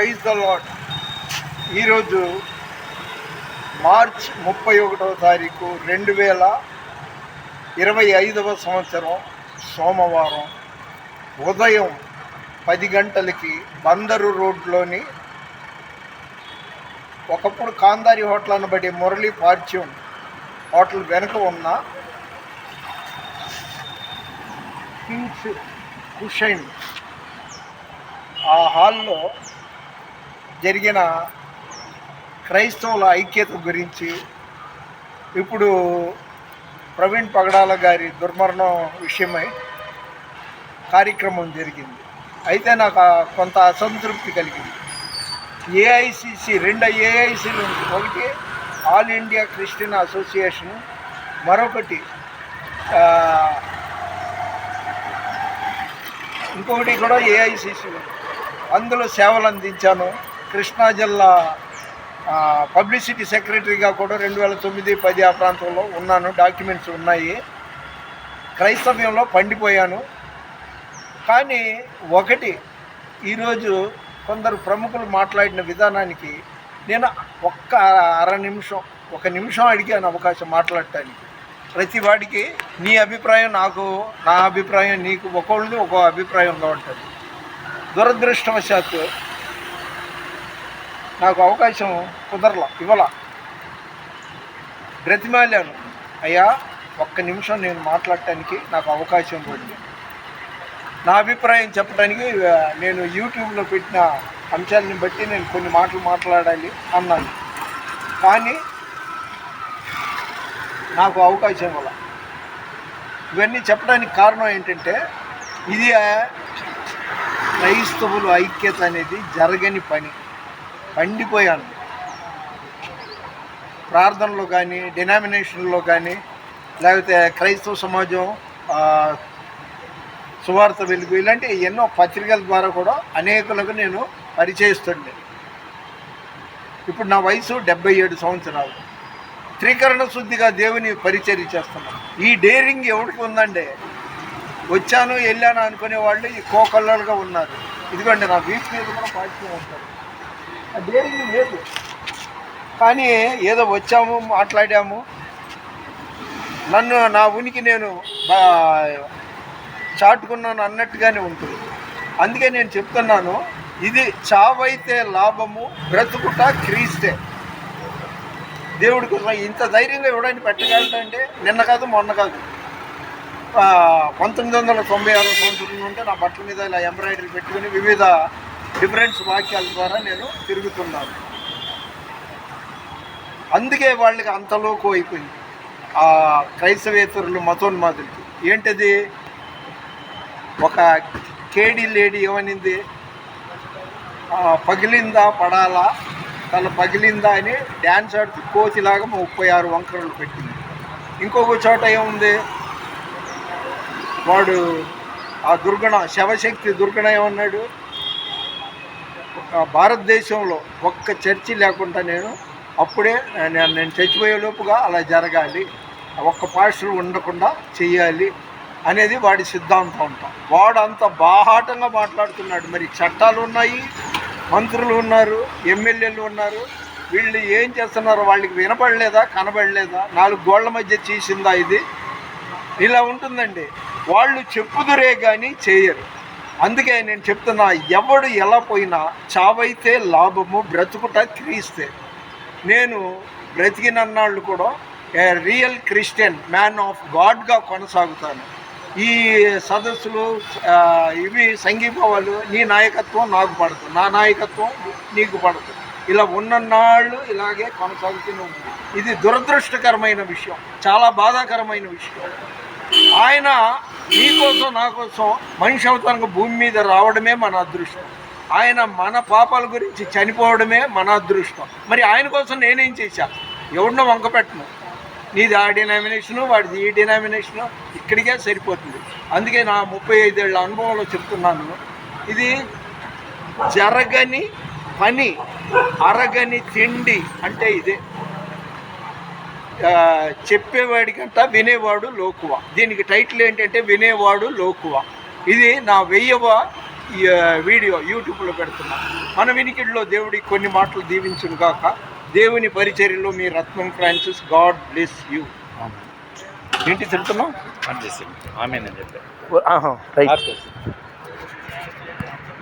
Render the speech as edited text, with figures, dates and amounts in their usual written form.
Praise the Lord. ఈరోజు March 31వ తారీఖు 2025వ సంవత్సరం సోమవారం ఉదయం 10 గంటలకి బందరు రోడ్లోని ఒకప్పుడు కాందారి హోటల్ అనబడే మురళీ ఫార్చ్యూన్ హోటల్ వెనుక ఉన్న కింగ్స్ కుషైన్ ఆ హాల్లో జరిగిన క్రైస్తవుల ఐక్యత గురించి ఇప్పుడు ప్రవీణ్ పగడాల గారి దుర్మరణం విషయమై కార్యక్రమం జరిగింది. అయితే నాకు కొంత అసంతృప్తి కలిగింది. ఏఐసిసి 2 ఏఐసీలు ఉంది. ఒకటి ఆల్ ఇండియా క్రిస్టియన్ అసోసియేషన్, మరొకటి ఇంకొకటి కూడా ఏఐసిసి ఉంది. అందులో సేవలు అందించాను. కృష్ణా జిల్లా పబ్లిసిటీ సెక్రటరీగా కూడా 2009-10 ఆ ప్రాంతంలో ఉన్నాను. డాక్యుమెంట్స్ ఉన్నాయి. క్రైస్తవ్యంలో పండిపోయాను. కానీ ఒకటి, ఈరోజు కొందరు ప్రముఖులు మాట్లాడిన విధానానికి నేను ఒక నిమిషం అడిగాను అవకాశం మాట్లాడటానికి. ప్రతి వాడికి నీ అభిప్రాయం నాకు, నా అభిప్రాయం నీకు, ఒకళ్ళది ఒక అభిప్రాయంగా ఉంటుంది. దురదృష్టవశాత్తు నాకు అవకాశం ఇవ్వాల. బ్రతిమాలాను, అయ్యా ఒక్క నిమిషం నేను మాట్లాడటానికి నాకు అవకాశం ఇవ్వండి, నా అభిప్రాయం చెప్పడానికి నేను యూట్యూబ్లో పెట్టిన అంశాలని బట్టి నేను కొన్ని మాటలు మాట్లాడాలి అన్నాను. కానీ నాకు అవకాశం ఇవ్వాల. ఇవన్నీ చెప్పడానికి కారణం ఏంటంటే, ఇది క్రైస్తవులు ఐక్యత అనేది జరగని పని. పండిపోయాను. ప్రార్థనలో కానీ, డినామినేషన్లో కానీ, లేకపోతే క్రైస్తవ సమాజం, సువార్త వెలుగు, ఇలాంటి ఎన్నో పత్రికల ద్వారా కూడా అనేకులకు నేను పరిచయిస్తుండే. ఇప్పుడు నా వయసు 77 సంవత్సరాలు. త్రికరణ శుద్ధిగా దేవుని పరిచర్య చేస్తున్నాను. ఈ డేరింగ్ ఎవరికి ఉందండి? వచ్చాను వెళ్ళాను అనుకునే వాళ్ళు ఈ కోకళ్ళలుగా ఉన్నారు. ఇదిగోండి నా వీపు మీద కూడా పాటిస్తూ ఉంటారు. ఆ డేరింగ్ లేదు. కానీ ఏదో వచ్చాము, మాట్లాడాము, నా ఉనికి నేను చాటుకున్నాను అన్నట్టుగానే ఉంటుంది. అందుకే నేను చెప్తున్నాను, ఇది చావైతే లాభము, బ్రతుకుట క్రీస్తే. దేవుడి కోసం ఇంత ధైర్యంగా ఇవ్వడానికి పెట్టగలంటే నిన్న కాదు మొన్న కాదు, 1996 సంవత్సరం నుండి నా బట్టల మీద ఇలా ఎంబ్రాయిడరీ పెట్టుకుని వివిధ డిఫరెంట్స్ వాక్యాల ద్వారా నేను తిరుగుతున్నాను. అందుకే వాళ్ళకి అంతలోకి అయిపోయింది ఆ క్రైస్తవేతరులు, మతోన్మాదులకి. ఏంటది? ఒక కేడీ లేడీ ఏమనింది, పగిలిందా పడాలా, తల పగిలిందా అని డ్యాన్స్ ఆడుతూ కోతిలాగా 36 వంకరలు పెట్టింది. ఇంకొక చోట ఏముంది, వాడు ఆ దుర్గణ, శవశక్తి దుర్గణ ఏమన్నాడు, భారతదేశంలో ఒక్క చర్చి లేకుండా నేను చచ్చిపోయే లోపుగా అలా జరగాలి, ఒక్క పాస్టర్ ఉండకుండా చెయ్యాలి అనేది వాడి సిద్ధాంతం అంట. వాడు అంత బాహాటంగా మాట్లాడుతున్నాడు. మరి చట్టాలు ఉన్నాయి, మంత్రులు ఉన్నారు, ఎమ్మెల్యేలు ఉన్నారు. వీళ్ళు ఏం చేస్తున్నారు? వాళ్ళకి వినపడలేదా, కనబడలేదా? 4 గోళ్ల మధ్య చేసిందా ఇది? ఇలా ఉంటుందండి. వాళ్ళు చెప్పుదురే కానీ చేయరు. అందుకే నేను చెప్తున్నా, ఎవడు ఎలా పోయినా చావైతే లాభము, బ్రతుకుట క్రీస్తే. నేను బ్రతికినన్నాళ్ళు కూడా రియల్ క్రిస్టియన్ మ్యాన్ ఆఫ్ గాడ్గా కొనసాగుతాను. ఈ సదస్సులు, ఇవి సంఘీభావాలు, నీ నాయకత్వం నాకు పడదు, నా నాయకత్వం నీకు పడదు, ఇలా ఉన్నన్నాళ్ళు ఇలాగే కొనసాగుతూనే ఉంది. ఇది దురదృష్టకరమైన విషయం, చాలా బాధాకరమైన విషయం. ఆయన నీ కోసం, నా కోసం మనిషి అవతారంగా భూమి మీద రావడమే మన అదృష్టం. ఆయన మన పాపాల గురించి చనిపోవడమే మన అదృష్టం. మరి ఆయన కోసం నేనేం చేశాను? ఎవరినో వంకపెట్టను. నీది ఆ డినామినేషను, వాడిది ఈ డినామినేషను, ఇక్కడికే సరిపోతుంది. అందుకే నా 35 ఏళ్ల అనుభవంలో చెప్తున్నాను, ఇది జరగని పని, అరగని తిండి అంటే ఇదే. చెప్పేవాడికంట వినేవాడు లోకువ. దీనికి టైటిల్ ఏంటంటే వినేవాడు లోకువ. ఇది నా 1000వ ఈ వీడియో యూట్యూబ్లో పెడుతున్నాం. మన వినికిడిలో దేవుడి కొన్ని మాటలు దీవించును గాక. దేవుని పరిచర్యలో మీ రత్నం ఫ్రాన్సిస్. God bless you. ఏంటి తింటున్నావు? ఆమె చెప్పారు. రైట్.